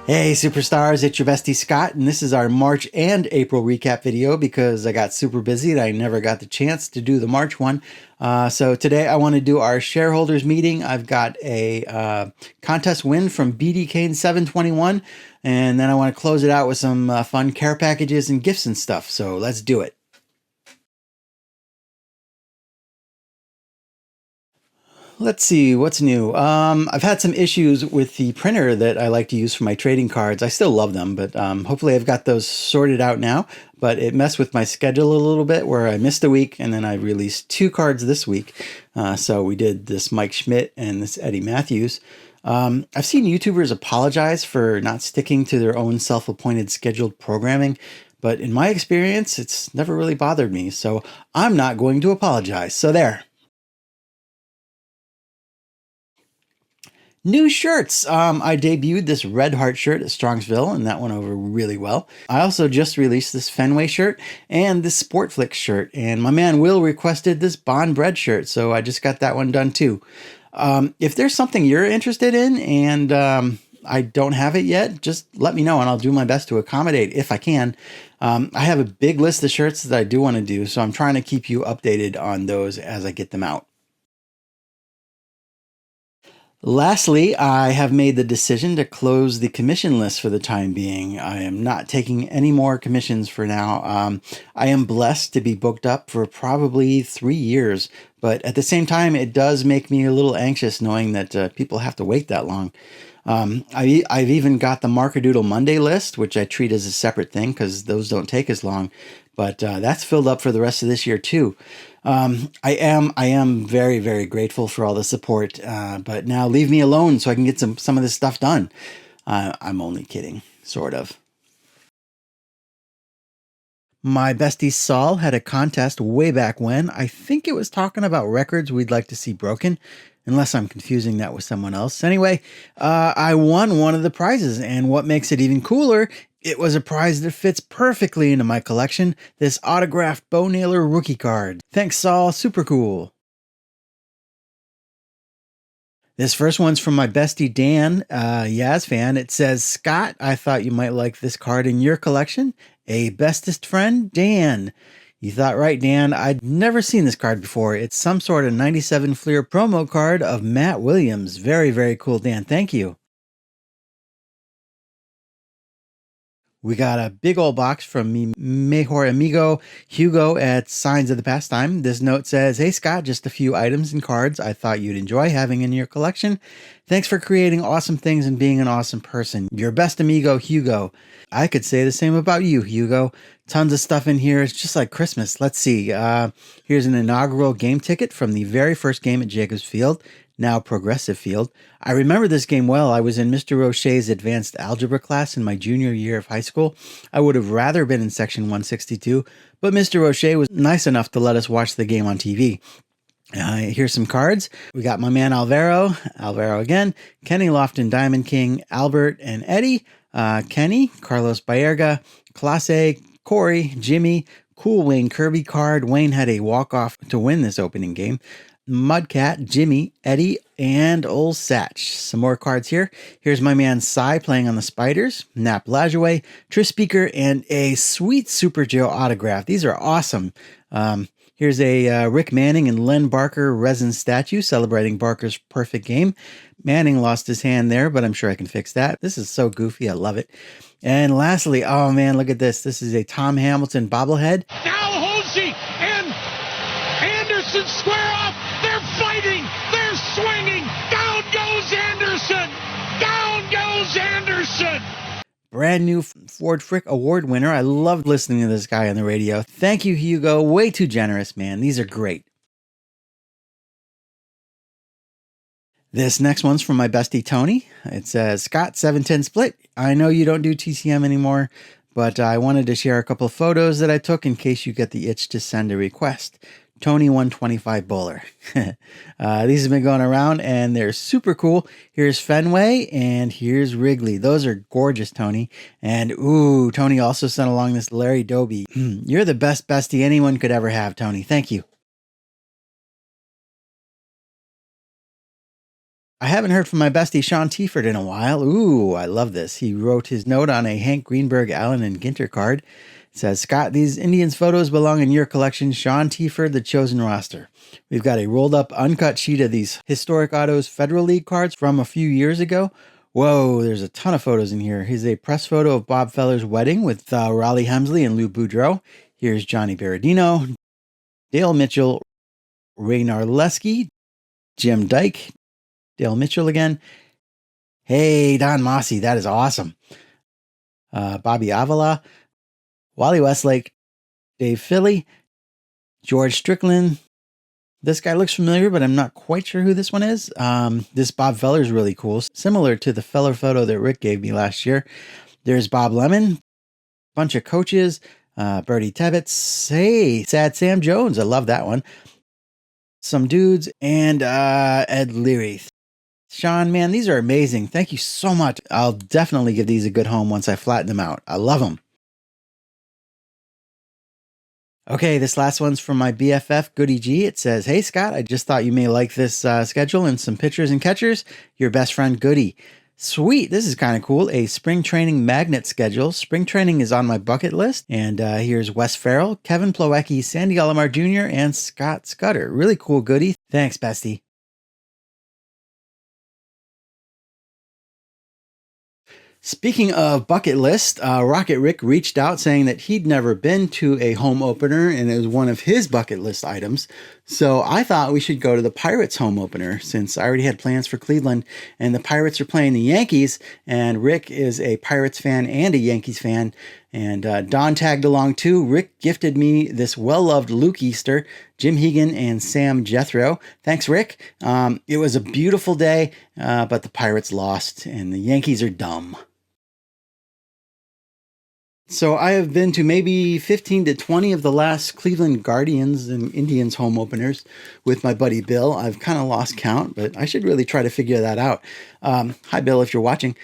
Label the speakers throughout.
Speaker 1: Hey superstars, it's your bestie Scott, and this is our March and April recap video because I got super busy and I never got the chance to do the March one. So today I want to do our shareholders meeting. I've got a contest win from BD Kane 721, and then I want to close it out with some fun care packages and gifts and stuff. So let's do it. Let's see, what's new? I've had some issues with the printer that I like to use for my trading cards. I still love them, but hopefully I've got those sorted out now. But it messed with my schedule a little bit where I missed a week and then I released 2 cards this week. So we did this Mike Schmidt and this Eddie Matthews. I've seen YouTubers apologize for not sticking to their own self-appointed scheduled programming, but in my experience, it's never really bothered me. So I'm not going to apologize. So there. New shirts. I debuted this Red Heart shirt at Strongsville, and that went over really well. I also just released this Fenway shirt and this Sportflix shirt, and my man Will requested this Bond Bread shirt, so I just got that one done too. If there's something you're interested in and I don't have it yet, just let me know and I'll do my best to accommodate if I can. I have a big list of shirts that I do want to do, so I'm trying to keep you updated on those as I get them out. Lastly, I have made the decision to close the commission list for the time being. I am not taking any more commissions for now. I am blessed to be booked up for probably 3 years, but at the same time, it does make me a little anxious knowing that people have to wait that long. I've even got the Markadoodle Monday list, which I treat as a separate thing because those don't take as long, but that's filled up for the rest of this year too. I am very, very grateful for all the support, but now leave me alone so I can get some of this stuff done. I'm only kidding, sort of. My bestie Saul had a contest way back when. I think it was talking about records we'd like to see broken, unless I'm confusing that with someone else. Anyway, I won one of the prizes, and what makes it even cooler, it was a prize that fits perfectly into my collection, this autographed Bo Naylor rookie card. Thanks, Saul. Super cool. This first one's from my bestie Dan, Yaz Fan. It says, Scott, I thought you might like this card in your collection. A bestest friend, Dan. You thought right, Dan. I'd never seen this card before. It's some sort of 97 Fleer promo card of Matt Williams. Very, very cool, Dan. Thank you. We got a big old box from me mejor amigo Hugo at Signs of the Pastime. This note says, Hey Scott, just a few items and cards I thought you'd enjoy having in your collection. Thanks for creating awesome things and being an awesome person. Your best amigo, Hugo. I could say the same about you, Hugo. Tons of stuff in here. It's just like Christmas. Let's see. Here's an inaugural game ticket from the very first game at Jacobs Field, now Progressive Field. I remember this game well. I was in Mr. Roche's advanced algebra class in my junior year of high school. I would have rather been in section 162, but Mr. Roche was nice enough to let us watch the game on TV. Here's some cards. We got my man Alvaro again, Kenny Lofton, Diamond King, Albert and Eddie, Kenny, Carlos Baerga, Clase, Corey, Jimmy, cool Wayne Kirby card. Wayne had a walk-off to win this opening game. Mudcat, Jimmy, Eddie, and Old Satch. Some more cards here. Here's my man Cy playing on the Spiders, Nap Lajoie, Tris Speaker, and a sweet Super Joe autograph. These are awesome. Here's a Rick Manning and Len Barker resin statue celebrating Barker's perfect game. Manning lost his hand there, but I'm sure I can fix that. This is so goofy. I love it. And lastly, oh man, look at this. This is a Tom Hamilton bobblehead.
Speaker 2: Now Hosey and Anderson square off. They're fighting. They're swinging. Down goes Anderson. Down goes Anderson.
Speaker 1: Brand new Ford Frick Award winner. I loved listening to this guy on the radio. Thank you, Hugo. Way too generous, man. These are great. This next one's from my bestie, Tony. It says, Scott, 710 split. I know you don't do TCM anymore, but I wanted to share a couple of photos that I took in case you get the itch to send a request. Tony 125 bowler. These have been going around and they're super cool. Here's Fenway and here's Wrigley. Those are gorgeous, Tony. And ooh, Tony also sent along this Larry Doby. You're the best bestie anyone could ever have, Tony. Thank you. I haven't heard from my bestie Sean Tieford in a while. Ooh, I love this. He wrote his note on a Hank Greenberg, Allen, and Ginter card. It says, Scott, these Indians photos belong in your collection. Sean Tieford, the chosen roster. We've got a rolled up, uncut sheet of these Historic Autos Federal League cards from a few years ago. Whoa, there's a ton of photos in here. Here's a press photo of Bob Feller's wedding with Raleigh Hemsley and Lou Boudreau. Here's Johnny Berardino, Dale Mitchell, Ray Narleski, Jim Dyke, Dale Mitchell again. Hey, Don Mossi, that is awesome. Bobby Avila, Wally Westlake, Dave Philly, George Strickland. This guy looks familiar, but I'm not quite sure who this one is. This Bob Feller is really cool, similar to the Feller photo that Rick gave me last year. There's Bob Lemon, bunch of coaches, Bertie Tebbets. Hey, Sad Sam Jones. I love that one. Some dudes, and Ed Leary. Sean, man, these are amazing. Thank you so much. I'll definitely give these a good home once I flatten them out. I love them. Okay, this last one's from my BFF, Goody G. It says, hey, Scott, I just thought you may like this schedule and some pitchers and catchers. Your best friend, Goody. Sweet. This is kind of cool. A spring training magnet schedule. Spring training is on my bucket list. And here's Wes Farrell, Kevin Plawecki, Sandy Alomar Jr., and Scott Scudder. Really cool, Goody. Thanks, bestie. Speaking of bucket list, Rocket Rick reached out saying that he'd never been to a home opener and it was one of his bucket list items. So I thought we should go to the Pirates home opener since I already had plans for Cleveland and the Pirates are playing the Yankees and Rick is a Pirates fan and a Yankees fan. And Don tagged along too. Rick gifted me this well-loved Luke Easter, Jim Hegan, and Sam Jethro. Thanks, Rick. It was a beautiful day, but the Pirates lost and the Yankees are dumb. So I have been to maybe 15 to 20 of the last Cleveland Guardians and Indians home openers with my buddy Bill. I've kind of lost count, but I should really try to figure that out. Hi, Bill, if you're watching.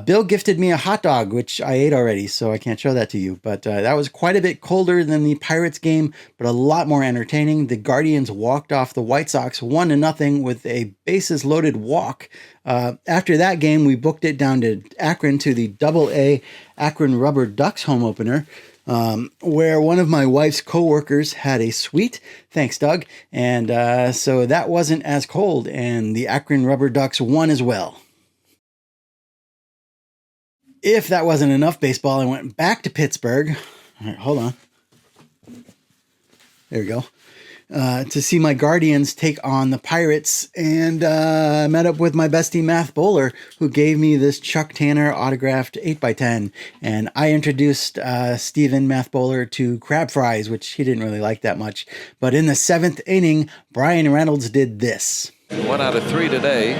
Speaker 1: Bill gifted me a hot dog, which I ate already, so I can't show that to you. But that was quite a bit colder than the Pirates game, but a lot more entertaining. The Guardians walked off the White Sox 1-0 with a bases-loaded walk. After that game, we booked it down to Akron to the Double-A Akron Rubber Ducks home opener, where one of my wife's coworkers had a suite. Thanks, Doug. And so that wasn't as cold, and the Akron Rubber Ducks won as well. If that wasn't enough baseball, I went back to Pittsburgh. All right, hold on. There we go. To see my Guardians take on the Pirates, and met up with my bestie Math Bowler, who gave me this Chuck Tanner autographed 8x10, and I introduced Steven Math Bowler to crab fries, which he didn't really like that much. But in the 7th inning, Brian Reynolds did this.
Speaker 3: 1 out of 3 today.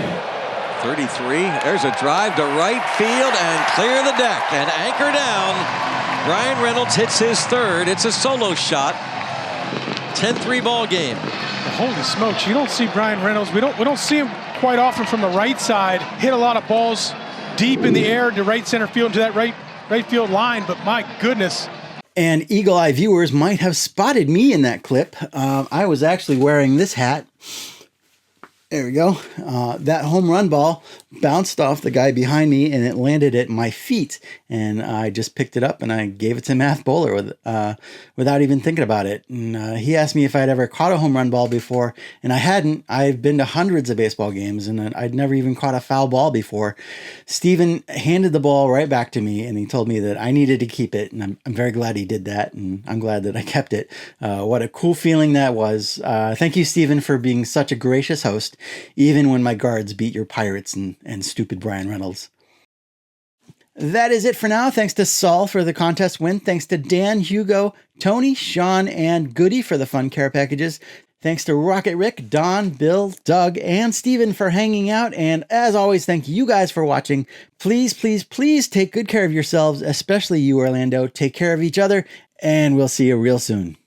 Speaker 3: 33. There's a drive to right field and clear the deck and anchor down. Brian Reynolds hits his 3rd. It's a solo shot. 10-3 ball game.
Speaker 4: Holy smokes, you don't see Brian Reynolds. We don't see him quite often from the right side. Hit a lot of balls deep in the air to right center field, into that right field line, but my goodness.
Speaker 1: And Eagle Eye viewers might have spotted me in that clip. I was actually wearing this hat. There we go. That home run ball bounced off the guy behind me and it landed at my feet. And I just picked it up and I gave it to Math Bowler without even thinking about it. And he asked me if I'd ever caught a home run ball before. And I hadn't. I've been to hundreds of baseball games and I'd never even caught a foul ball before. Steven handed the ball right back to me and he told me that I needed to keep it. And I'm very glad he did that. And I'm glad that I kept it. What a cool feeling that was. Thank you, Steven, for being such a gracious host, even when my Guards beat your Pirates and stupid Brian Reynolds. That is it for now. Thanks to Saul for the contest win. Thanks to Dan, Hugo, Tony, Sean, and Goody for the fun care packages. Thanks to Rocket Rick, Don, Bill, Doug, and Steven for hanging out. And as always, thank you guys for watching. Please, please, please take good care of yourselves, especially you, Orlando. Take care of each other, and we'll see you real soon.